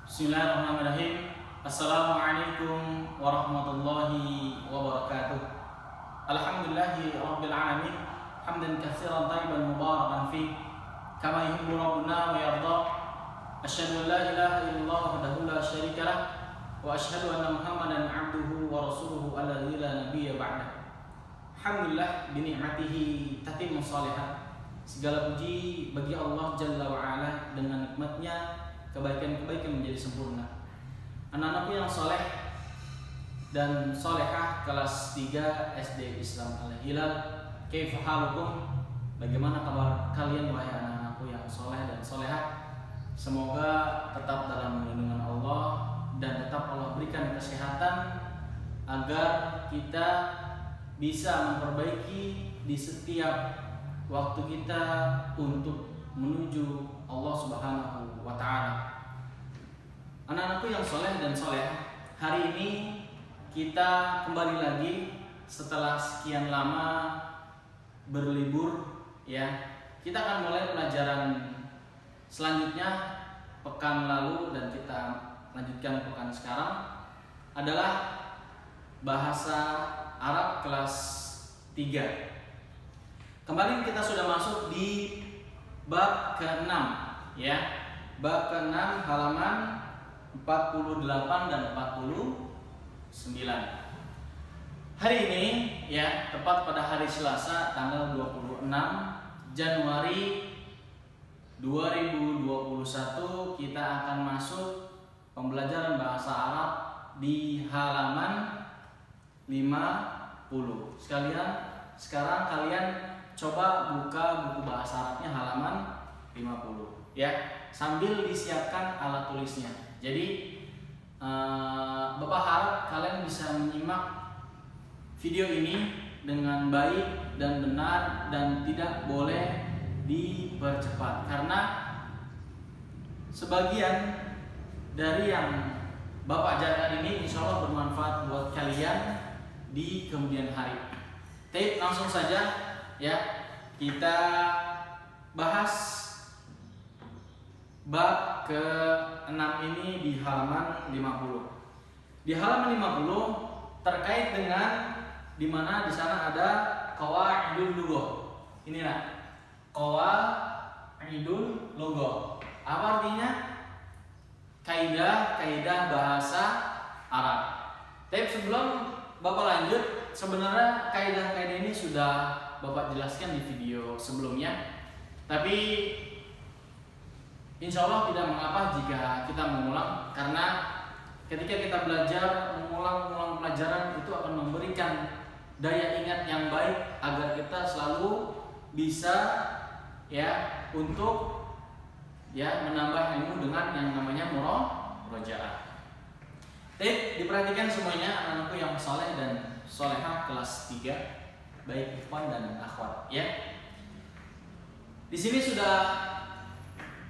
Bismillahirrahmanirrahim. Assalamualaikum warahmatullahi wabarakatuh. Alhamdulillahi rabbil alamin. Hamdan katsiran thayyiban mubarakan fi kama yuhibbu rabbuna wa yarda. Asyhadu an la ilaha illallah wahdahu la syarika lah wa asyhadu anna Muhammadan abduhu wa rasuluhu alladzi la nabiyya ba'dah. Alhamdulillah bi ni'matihi tatimmu shalihat. Segala puji bagi Allah Jalla wa Ala, dengan nikmatnya kebaikan-kebaikan menjadi sempurna. Anak-anakku yang soleh dan solehah kelas 3 SD Islam Al-Hilal, kaifa halukum? Bagaimana kabar kalian wahai anak-anakku yang soleh dan solehah? Semoga tetap dalam lindungan Allah dan tetap Allah berikan kesehatan agar kita bisa memperbaiki di setiap waktu kita untuk menuju Allah Subhanahu wa Ta'ala. Anak-anakku yang soleh dan soleh, hari ini kita kembali lagi setelah sekian lama berlibur, ya. Kita akan mulai pelajaran selanjutnya pekan lalu dan kita lanjutkan pekan sekarang adalah bahasa Arab kelas 3. Kemarin kita sudah masuk di bab ke-6, ya. Bab ke-6 halaman 48 dan 49. Hari ini, ya, tepat pada hari Selasa tanggal 26 Januari 2021, kita akan masuk pembelajaran bahasa Arab di halaman 50. Sekarang kalian coba buka buku bahasa Arabnya halaman 50, ya, sambil disiapkan alat tulisnya. Jadi Bapak harap kalian bisa menyimak video ini dengan baik dan benar dan tidak boleh dipercepat, karena sebagian dari yang Bapak ajarkan ini insya Allah bermanfaat buat kalian di kemudian hari. Tapi langsung saja, ya, kita bahas bab ke-6 ini di halaman 50. Di halaman 50 terkait dengan dimana di sana ada qawaidul lughah. Ini nah, qawaidul lughah. Apa artinya? Kaidah-kaidah bahasa Arab. Tapi sebelum Bapak lanjut, sebenarnya kaidah-kaidah ini sudah Bapak jelaskan di video sebelumnya. Tapi insya Allah tidak mengapa jika kita mengulang, karena ketika kita belajar mengulang pelajaran itu akan memberikan daya ingat yang baik agar kita selalu bisa, ya, untuk, ya, menambah ilmu dengan yang namanya murojaah. Diperhatikan semuanya anak-anakku yang soleh dan solehah kelas 3, baik ikhwan dan akhwat, ya. Di sini sudah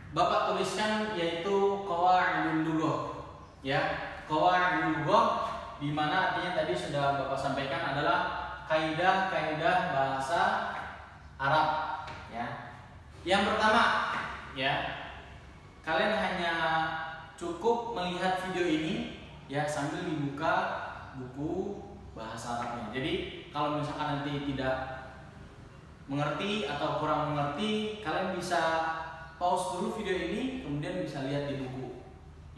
Bapak tuliskan yaitu qawaidul lughah, ya. Qawaidul lughah di mana artinya tadi sudah Bapak sampaikan adalah kaidah-kaidah bahasa Arab, ya. Yang pertama, ya, kalian hanya cukup melihat video ini, ya, sambil dibuka buku bahasa Arabnya. Jadi kalau misalkan nanti tidak mengerti atau kurang mengerti, kalian bisa pause dulu video ini, kemudian bisa lihat di buku,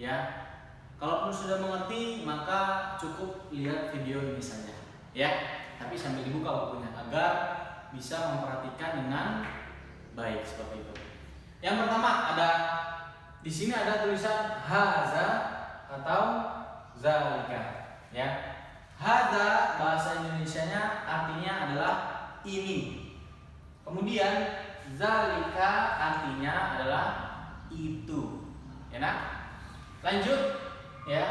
ya. Kalaupun sudah mengerti, maka cukup lihat video ini saja, ya. Tapi sambil dibuka bukunya agar bisa memperhatikan dengan baik, seperti itu. Yang pertama ada di sini ada tulisan haza atau zalika, ya. Haza bahasa Indonesianya artinya adalah ini. Kemudian zalika artinya adalah itu, ya, nah. Lanjut, ya.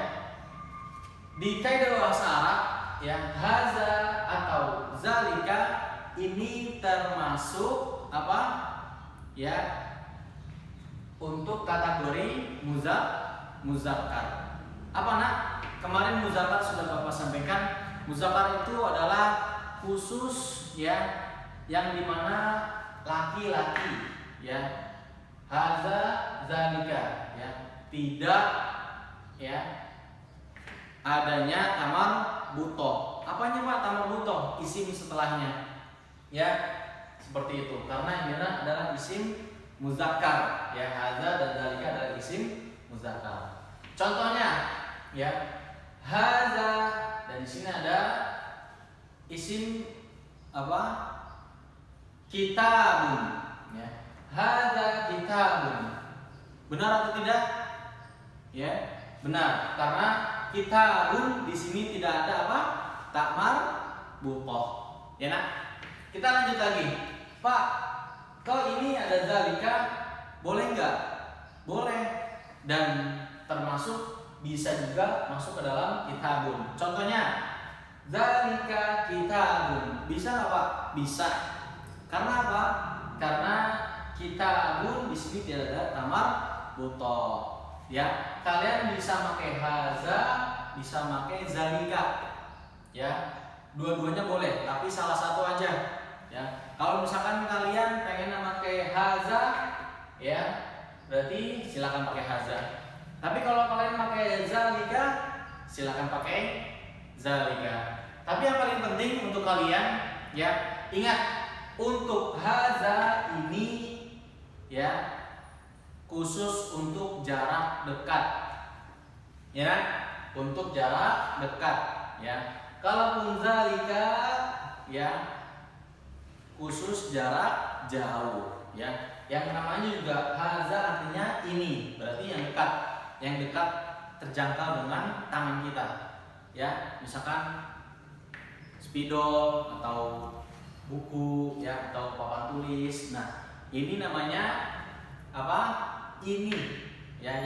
Di kaidah bahasa Arab, ya, haza atau zalika ini termasuk apa? Ya, untuk kategori muzakkar. Apa, nak? Kemarin muzakkar sudah Bapak sampaikan. Muzakkar itu adalah khusus, ya, yang dimana laki-laki, ya. Haza zalika, ya, tidak ya adanya tamar butoh. Apanya Pak tamar butoh? Isim setelahnya. Ya, seperti itu. Karena ini adalah isim muzakkar. Ya, hadza dan dzalika adalah isim muzakkar. Contohnya, ya, hadza, dan di sini ada isim apa? Kitabun. Ya, hadza kitabun. Benar atau tidak? Ya, benar. Karena kitabun di sini tidak ada apa? Takmar butoh. Ya nak? Kita lanjut lagi. Pak, kalau ini ada zalika, boleh nggak? Boleh. Dan termasuk bisa juga masuk ke dalam kitabun. Contohnya, zalika kitabun. Bisa nggak Pak? Bisa. Karena apa? Karena kitabun di sini tidak ada tamar butoh. Ya, kalian bisa pakai haza, bisa pakai zalika. Ya, dua-duanya boleh, tapi salah satu aja. Ya, kalau misalkan kalian pengen pakai haza, ya, berarti silakan pakai haza. Tapi kalau kalian pakai zalika, silakan pakai zalika. Tapi yang paling penting untuk kalian, ya, ingat untuk haza ini, ya, khusus untuk jarak dekat, ya, untuk jarak dekat, ya. Kalaupun zalika, ya, khusus jarak jauh, ya. Yang namanya juga haza artinya ini, berarti yang dekat terjangkau dengan tangan kita, ya. Misalkan spidol atau buku, ya, atau papan tulis. Nah, ini namanya apa? Ini, ya,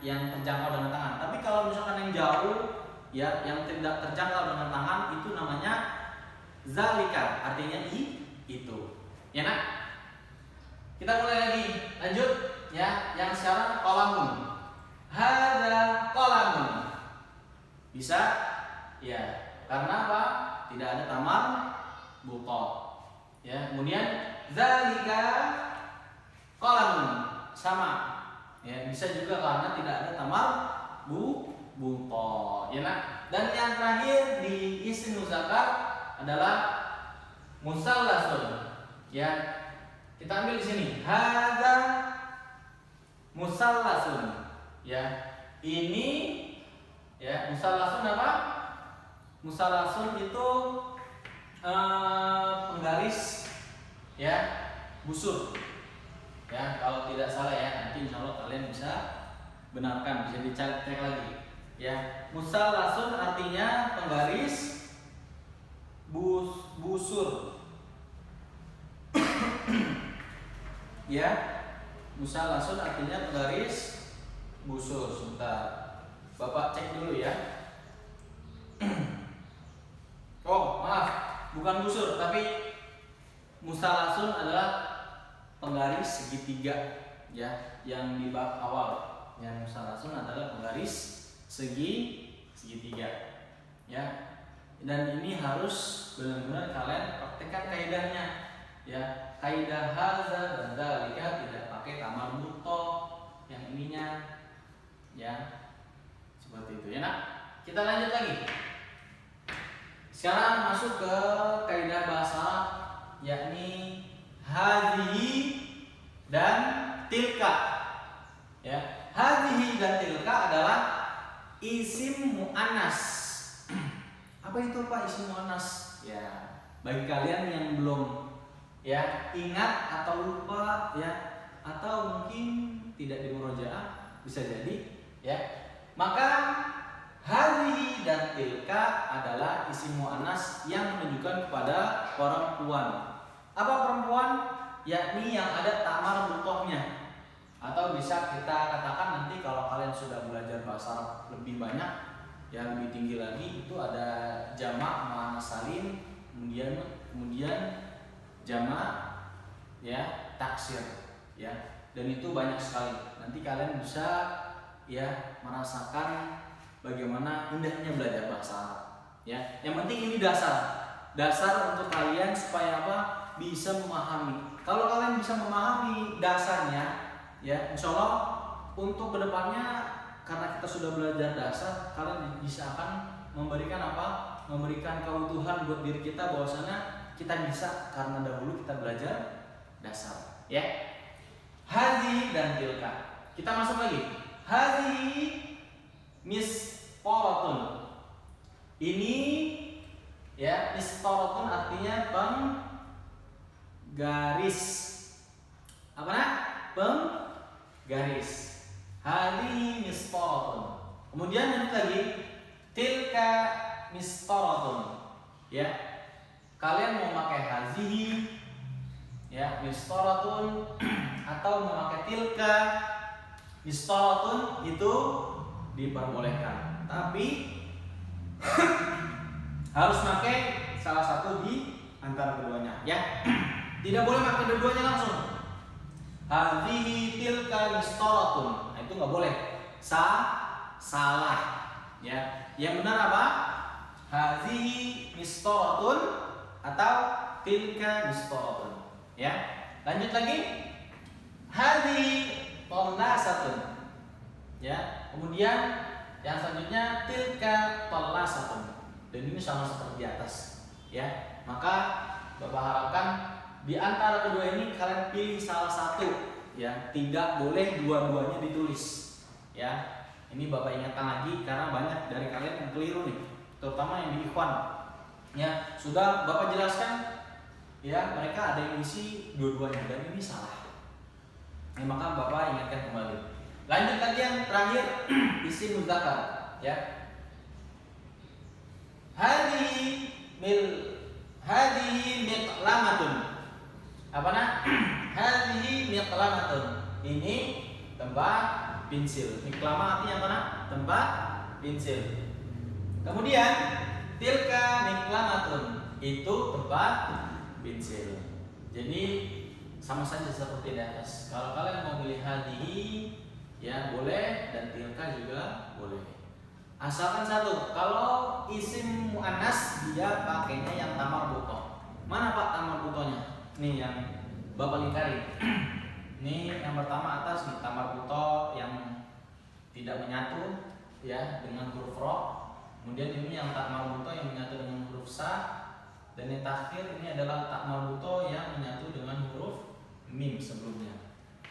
yang terjangkau dengan tangan. Tapi kalau misalkan yang jauh, ya, yang tidak terjangkau dengan tangan, itu namanya zalika, artinya itu. Ya nak? Kita mulai lagi, lanjut, ya. Yang sekarang qalamun. Hadza qalamun. Bisa? Ya. Karena apa? Tidak ada tamar butoh. Ya. Kemudian zalika qalamun. Sama, ya, bisa juga karena tidak ada tamar butoh, ya nak. Dan yang terakhir di isim muzakkar adalah musallasun, ya. Kita ambil di sini hadza musallasun, ya. Ini, ya, musallasun apa? Musallasun itu penggaris, ya, busur. Ya, kalau tidak salah, ya, nanti insya Allah kalian bisa benarkan, bisa dicek lagi. Ya, musallasun artinya penggaris busur. Ya, musallasun artinya penggaris busur. Sebentar, Bapak cek dulu, ya. Oh, maaf, bukan busur, tapi musallasun adalah penggaris segitiga, ya, yang di bab awal. Yang musallasun adalah penggaris segitiga, ya. Dan ini harus benar-benar kalian praktekkan kaidahnya, ya. Kaidah haza dan dzalika tidak pakai tamar butoh yang ininya, ya, seperti itu, ya nak. Kita lanjut lagi. Sekarang masuk ke kaidah bahasa Arab, yakni hadhihi dan tilka, ya. Hadhihi dan tilka adalah isim muannas. Apa itu Pak isim muannas? Ya, bagi kalian yang belum, ya, ingat atau lupa, ya, atau mungkin tidak dimurojaah, bisa jadi, ya. Maka hadhihi dan tilka adalah isim muannas yang menunjukkan kepada perempuan. Apa perempuan? Yakni yang ada tamar butohnya. Atau bisa kita katakan nanti kalau kalian sudah belajar bahasa Arab lebih banyak, yang lebih tinggi lagi, itu ada jamak muannats salim, kemudian jamak, ya, taksir, ya. Dan itu banyak sekali. Nanti kalian bisa, ya, merasakan bagaimana indahnya belajar bahasa Arab, ya. Yang penting ini dasar untuk kalian supaya apa? Bisa memahami. Kalau kalian bisa memahami dasarnya, ya, insya Allah untuk kedepannya karena kita sudah belajar dasar, kalian bisa akan memberikan apa? Memberikan keutuhan buat diri kita bahwasanya kita bisa karena dahulu kita belajar dasar. Ya. Hazi dan tilka. Kita masuk lagi. Hazi misporatun. Ini ya, misporatun artinya penggaris. Apa nak? Penggaris. Hazi misporatun. Kemudian lanjut lagi. Tilka misporatun. Ya. Kalian mau pakai hazihi ya, mistoratun atau memakai tilka mistoratun itu diperbolehkan, tapi harus pakai salah satu di antara keduanya ya. Tidak boleh pakai dua-duanya langsung. Hadhihi tilka mistoratun, nah, itu nggak boleh. Salah ya. Yang benar apa? Hadhihi mistoratun atau tilka mistoratun. Ya, lanjut lagi. Hadhi tallasatun. Ya, kemudian yang selanjutnya tilka tallasatun. Dan ini sama seperti di atas. Ya, maka Bapak harapkan di antara kedua ini kalian pilih salah satu. Ya, tidak boleh dua-duanya ditulis. Ya, ini Bapak ingatkan lagi karena banyak dari kalian yang keliru nih, terutama yang di ikhwan. Ya, sudah Bapak jelaskan. Ya, mereka ada yang isi dua-duanya dan ini salah. Ya, maka Bapak ingatkan kembali. Lanjut lagi yang terakhir, isim muzakkar, ya. Hadhihi miqlamatun. Apa nak? Hadhihi miqlamatun. Ini tempat pensil. Miqlamah artinya apa nak? Tempat pensil. Kemudian tilka miqlamatun, itu tempat pensil. Jadi sama saja seperti di atas. Kalau kalian mau pilih hadihi ya boleh, dan tilka juga boleh. Asalkan satu, kalau isim muannas dia pakainya yang tamar buto. Mana Pak tamar butonya? Nih yang Bapak lingkari. Ini yang pertama atas nih, tamar buto yang tidak menyatu ya dengan huruf ro. Kemudian ini yang tak marbuto yang menyatu dengan huruf sa, dan yang terakhir ini adalah tak marbuto yang menyatu dengan huruf mim sebelumnya.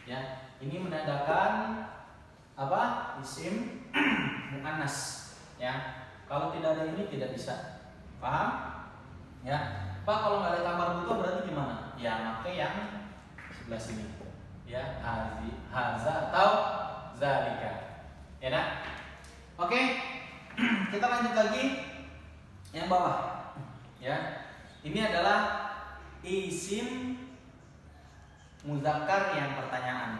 Ya, ini menandakan apa? Isim muannas. Ya, kalau tidak ada ini tidak bisa. Paham? Ya, Pak kalau nggak ada tak marbuto berarti gimana? Ya, pakai yang sebelah sini. Ya, haza atau zalika. Ya, nak? Oke. Kita lanjut lagi yang bawah. Ya. Ini adalah isim muzakkar yang pertanyaan.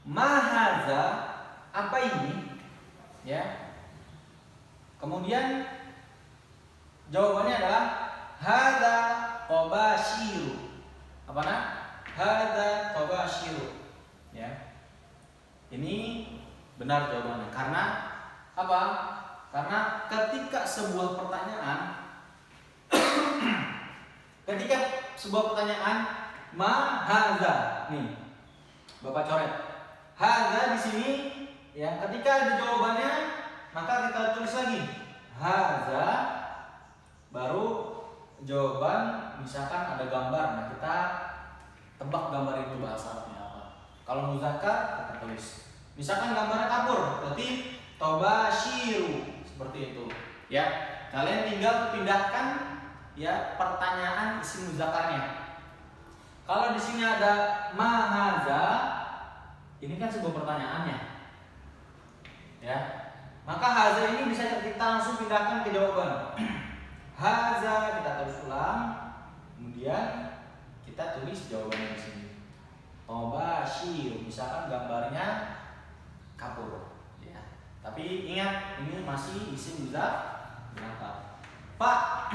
Mahaza, apa ini? Ya. Kemudian jawabannya adalah hadza qabashiru. Apa nak? Hadza qabashiru. Ya. Ini benar jawabannya. Karena apa? Karena ketika sebuah pertanyaan ma hadza, nih Bapak coret hadza di sini ya, ketika ada jawabannya maka kita tulis lagi hadza, baru jawaban. Misalkan ada gambar, nah kita tebak gambar itu bahasa arabnya apa. Kalau muzakkar kita tulis misalkan gambarnya kapur, berarti tobashiru, seperti itu. Ya, kalian tinggal pindahkan ya pertanyaan isim muzakkarnya. Kalau di sini ada mahaza, ini kan sebuah pertanyaannya. Ya. Maka haza ini bisa kita langsung pindahkan ke jawaban. Haza kita terus ulang, kemudian kita tulis jawabannya di sini. Tobashir, misalkan gambarnya kapur. Ya. Tapi ingat ini masih isim muzakkar. Pak,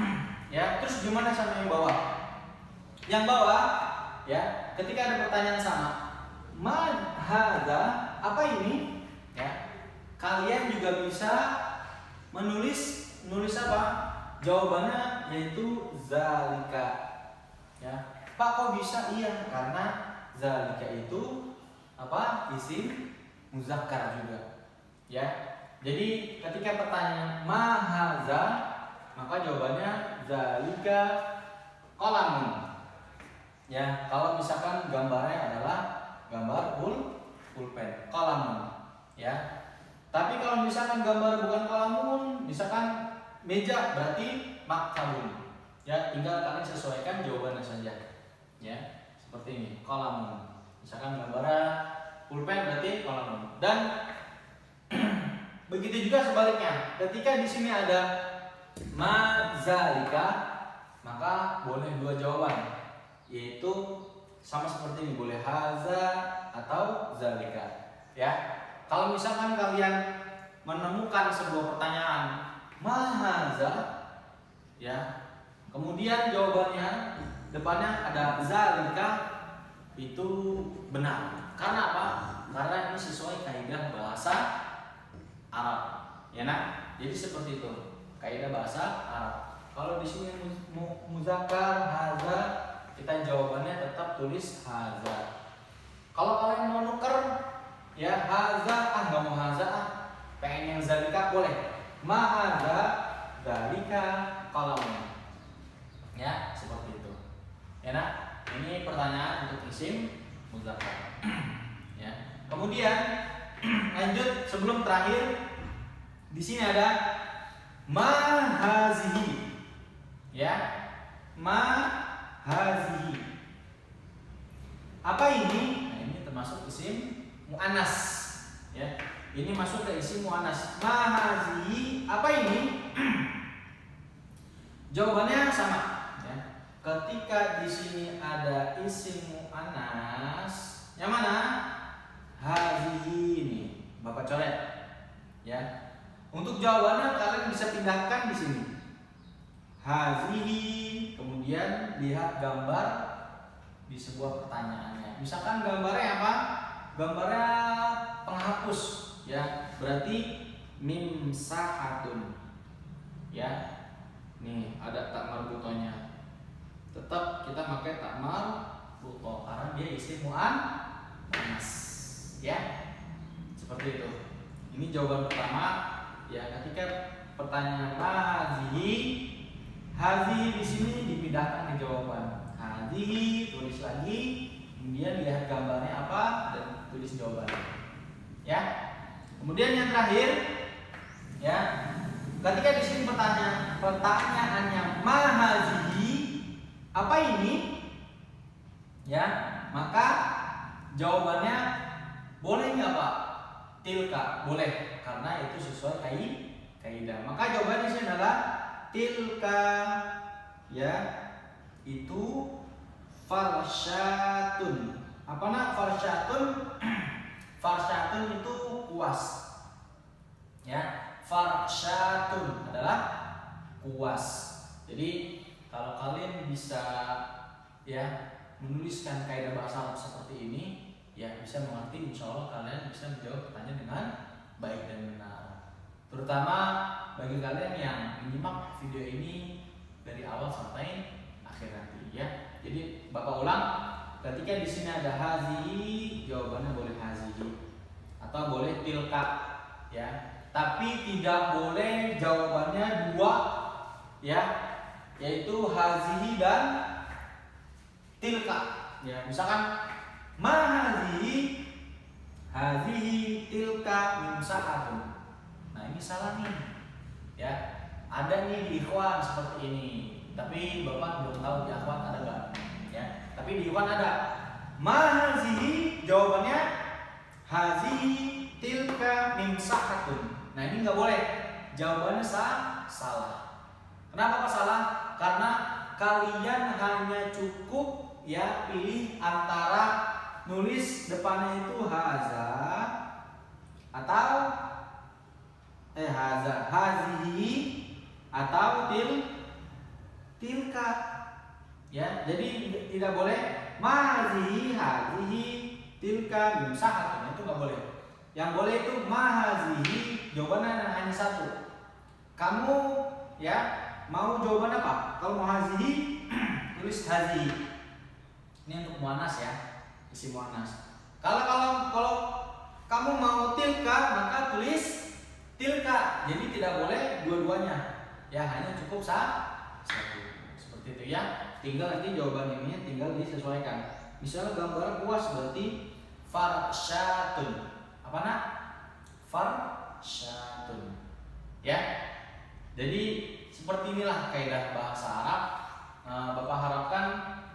ya terus gimana sama yang bawah? Yang bawah, ya ketika ada pertanyaan sama, ma hadza, apa ini? Ya, kalian juga bisa menulis apa? Jawabannya yaitu zalika. Ya, Pak kok bisa? Iya, karena zalika itu apa? Isim muzakkar juga. Ya. Jadi ketika pertanyaan ma haza, maka jawabannya zalika qalamun. Ya, kalau misalkan gambarnya adalah gambar pulpen, qalamun. Ya. Tapi kalau misalkan gambar bukan qalamun, misalkan meja, berarti maktabun. Ya, tinggal kalian sesuaikan jawabannya saja. Ya, seperti ini, qalamun. Misalkan gambarnya pulpen berarti qalamun. Dan begitu juga sebaliknya. Ketika di sini ada ma zalika, maka boleh dua jawaban, yaitu sama seperti ini, boleh haza atau zalika. Ya. Kalau misalkan kalian menemukan sebuah pertanyaan ma haza, ya, kemudian jawabannya depannya ada zalika, itu benar. Karena apa? Karena ini sesuai kaidah bahasa Arab, ya nak. Jadi seperti itu kaidah bahasa Arab. Kalau di sini muzakkar haza, kita jawabannya tetap tulis haza. Kalau kalian mau nuker, ya haza, nggak mau haza, pengen yang zalika, boleh ma haza zalika qalamun. Ya, seperti itu. Ya nak. Ini pertanyaan untuk isim muzakkar. Ya. Kemudian lanjut, sebelum terakhir di sini ada ma hazihi. Ya. Ma hazihi. Apa ini? Nah, ini termasuk isim muannas. Ya. Ini masuk ke isim muannas. Ma hazihi, apa ini? Jawabannya sama. Ya. Ketika di sini ada isim muannas, yang mana? Hazihi ini, Bapak coret. Ya. Untuk jawabannya kalian bisa pindahkan di sini. Hazihi, kemudian lihat gambar di sebuah pertanyaannya. Misalkan gambarnya apa? Gambarnya penghapus, ya. Berarti mimsahatun. Ya. Nih, ada tak marbutonya. Tetap kita pakai tak marbuto karena dia isim muannas. Ya, seperti itu. Ini jawaban pertama. Ya, ketika pertanyaan hazihi, hazihi di sini dipindahkan ke jawaban. Hazihi tulis lagi, kemudian lihat gambarnya apa dan tulis jawabannya. Ya. Kemudian yang terakhir, ya, ketika di sini pertanyaannya ma hazihi, apa ini? Ya, maka jawabannya boleh nggak Pak? Tilka, boleh, karena itu sesuai kaidah. Maka jawabannya di sini adalah tilka, ya, itu farsyatun. Apa nak farsyatun? Farsyatun itu kuas. Ya, farsyatun adalah kuas. Jadi kalau kalian bisa, ya, menuliskan kaidah bahasa Arab seperti ini, ya, bisa mengerti, insya Allah kalian bisa menjawab pertanyaan dengan baik dan benar. Terutama bagi kalian yang menyimak video ini dari awal sampai akhir nanti, ya. Jadi Bapak ulang, ketika di sini ada hazihi, jawabannya boleh hazihi atau boleh tilka, ya. Tapi tidak boleh jawabannya dua, ya, yaitu hazihi dan tilka. Ya, misalkan ma hazihi, hazihi tilka mimsahatun. Nah, ini salah nih. Ya, ada nih di ikhwan seperti ini. Tapi Bapak belum tahu di akhwat ada enggak, ya. Tapi di ikhwan ada. Ma hazihi, jawabannya hazihi tilka mimsahatun. Nah, ini enggak boleh. Jawabannya salah. Kenapa Pak salah? Karena kalian hanya cukup, ya, pilih antara nulis depannya itu haza atau haza, hazihi atau tilka. Ya, jadi tidak boleh mahazihi, hazihi, tilka, mimsahatun, itu nggak boleh. Yang boleh itu mahazihi, jawabannya hanya satu. Kamu, ya, mau jawaban apa? Kalau mau hazihi, tulis hazihi. Ini untuk muannas, ya, isi muannas. Kalau kamu mau tilka, maka tulis tilka. Jadi tidak boleh dua-duanya. Ya, hanya cukup satu. Seperti itu ya. Tinggal nanti jawaban ini tinggal disesuaikan. Misalnya gambar kuas berarti farsyatun. Apa nak? Farsyatun. Ya. Jadi seperti inilah kaidah bahasa Arab. Bapak harapkan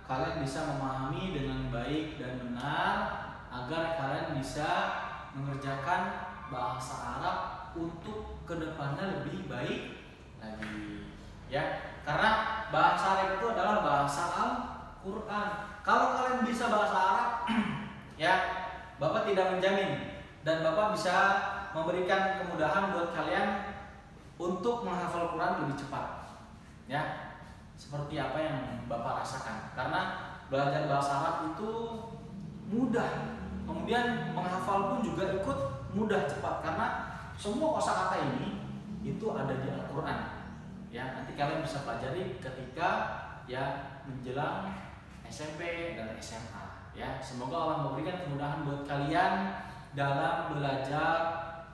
kalian bisa memahami dengan baik dan benar agar kalian bisa mengerjakan bahasa Arab untuk kedepannya lebih baik lagi. Ya, karena bahasa Arab itu adalah bahasa Al-Quran. Kalau kalian bisa bahasa Arab, ya, Bapak tidak menjamin dan Bapak bisa memberikan kemudahan buat kalian untuk menghafal Quran lebih cepat. Ya, seperti apa yang Bapak rasakan. Karena belajar bahasa Arab itu mudah. Kemudian menghafal pun juga ikut mudah cepat karena semua kosakata ini itu ada di Al-Quran. Ya, nanti kalian bisa pelajari ketika ya menjelang SMP dan SMA. Ya, semoga Allah memberikan kemudahan buat kalian dalam belajar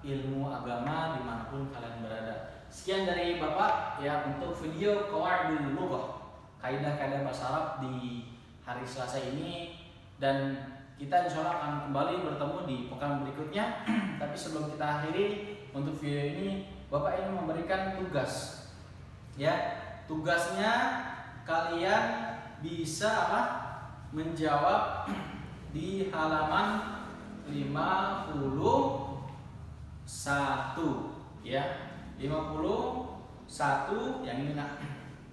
ilmu agama dimanapun kalian berada. Sekian dari Bapak ya untuk video Qawaidul Lughah, kaidah-kaidah bahasa Arab di hari Selasa ini, dan kita insya Allah akan kembali bertemu di pekan berikutnya. Tapi sebelum kita akhiri untuk video ini, Bapak ingin memberikan tugas. Ya, tugasnya kalian bisa apa? Menjawab di halaman 51 ya. 51 yang ini nak.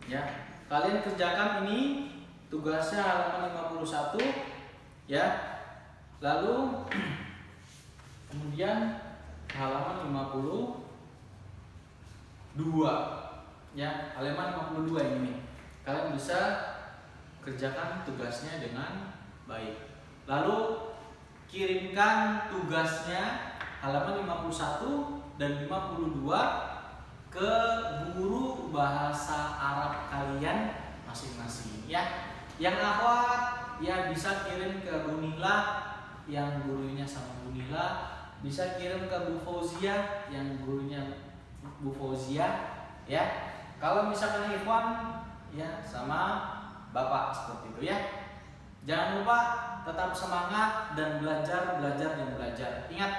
Ya. Kalian kerjakan ini tugasnya halaman 51 ya. Lalu kemudian halaman 52 ya, halaman 52 yang ini. Kalian bisa kerjakan tugasnya dengan baik. Lalu kirimkan tugasnya halaman 51 dan 52 ke guru bahasa Arab kalian masing-masing ya. Yang akhwat ya bisa kirim ke Bu Nila yang gurunya sama Bu Nila, bisa kirim ke Bu Fauzia yang gurunya Bu Fauzia ya. Kalau misalkan ikhwan ya sama Bapak seperti itu ya. Jangan lupa tetap semangat dan belajar dan belajar. Ingat,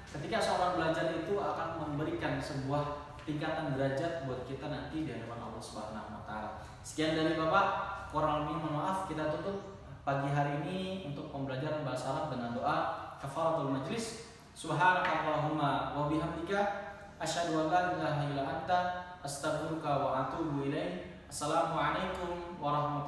ketika seorang belajar itu akan memberikan sebuah tingkatan derajat buat kita nanti di hadapan Allah Subhanahu wa taala. Sekian dari Bapak, kurang lebih mohon maaf. Kita tutup pagi hari ini untuk pembelajaran bahasa Arab dengan doa kafaratul majlis. Subhanakallahumma wa bihamdika asyhadu an la ilaha illa anta astaghfiruka wa atubu ilaik. Assalamualaikum warahmatullahi wabarakatuh.